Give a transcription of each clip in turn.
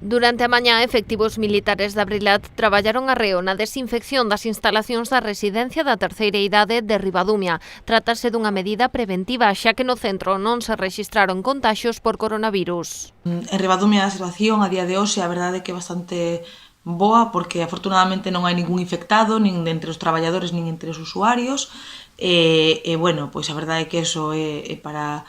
Durante a mañá, efectivos militares de Abrilat traballaron arreo na desinfección das instalacións da residencia da terceira idade de Ribadumia. Trátase dunha medida preventiva, xa que no centro non se rexistraron contaxios por coronavirus. En Ribadumia a situación a día de hoxe a verdade é que é bastante boa porque afortunadamente non hai ningún infectado, nin entre os traballadores nin entre os usuarios bueno, pois a verdade é que eso é para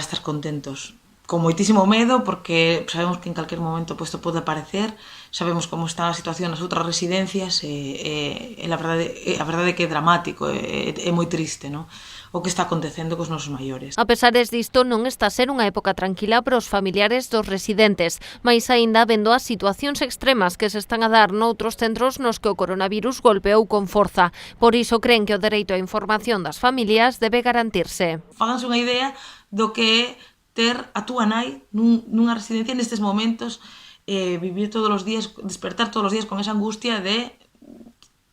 estar contentos. Con moitísimo medo porque sabemos que en calquer momento isto pode aparecer, sabemos como está a situación nas outras residencias e a verdade é que é dramático, é moi triste, non? O que está acontecendo cos nosos maiores. A pesares disto, non está a ser unha época tranquila para os familiares dos residentes, mais aínda vendo as situacións extremas que se están a dar noutros centros nos que o coronavirus golpeou con forza. Por iso creen que o dereito á información das familias debe garantirse. Fáganse unha idea do que é ter a túa nai nunha residencia nestes momentos, vivir todos os días, despertar todos os días con esa angustia de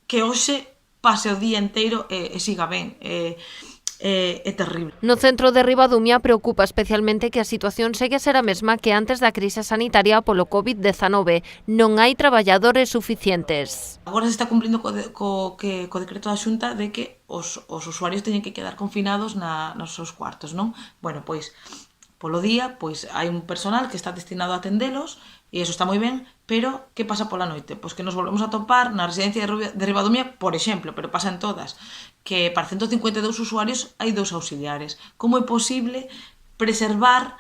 que hoxe pase o día inteiro e siga ben. É terrible. No centro de Ribadumia preocupa especialmente que a situación segue a ser a mesma que antes da crise sanitaria polo COVID-19. Non hai traballadores suficientes. Agora se está cumprindo co decreto da Xunta de que os usuarios teñen que quedar confinados nos seus cuartos, non? Bueno, pois polo día, pois hai un personal que está destinado a atendelos e iso está moi ben, pero que pasa pola noite? Pois que nos volvemos a topar na residencia de Ribadumia, por exemplo, pero pasa en todas, que para 152 usuarios hai 2 auxiliares. Como é posible preservar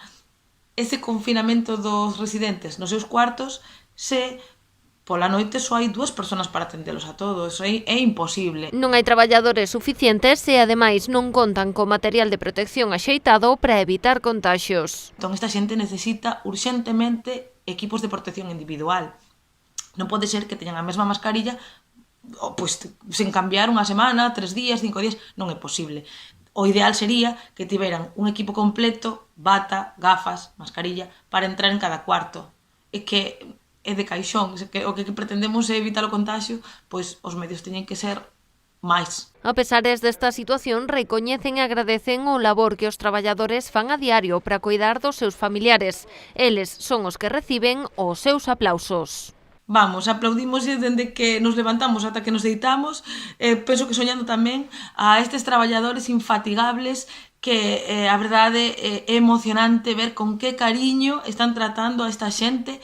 ese confinamento dos residentes nos seus cuartos se pola noite só hai 2 persoas para atendelos a todos? É imposible. Non hai traballadores suficientes e, ademais, non contan co material de protección axeitado para evitar contaxios. Entón, esta xente necesita urxentemente equipos de protección individual. Non pode ser que teñan a mesma mascarilla pois, sen cambiar unha semana, 3 días, 5 días, non é posible. O ideal sería que tiveran un equipo completo, bata, gafas, mascarilla, para entrar en cada cuarto. É que é de caixón, o que pretendemos é evitar o contagio, pois os medios teñen que ser máis. A pesares desta situación, recoñecen e agradecen o labor que os traballadores fan a diario para coidar dos seus familiares. Eles son os que reciben os seus aplausos. Vamos, aplaudimos dende que nos levantamos ata que nos deitamos, penso que soñando tamén a estes traballadores infatigables que a verdade é emocionante ver con que cariño están tratando a esta xente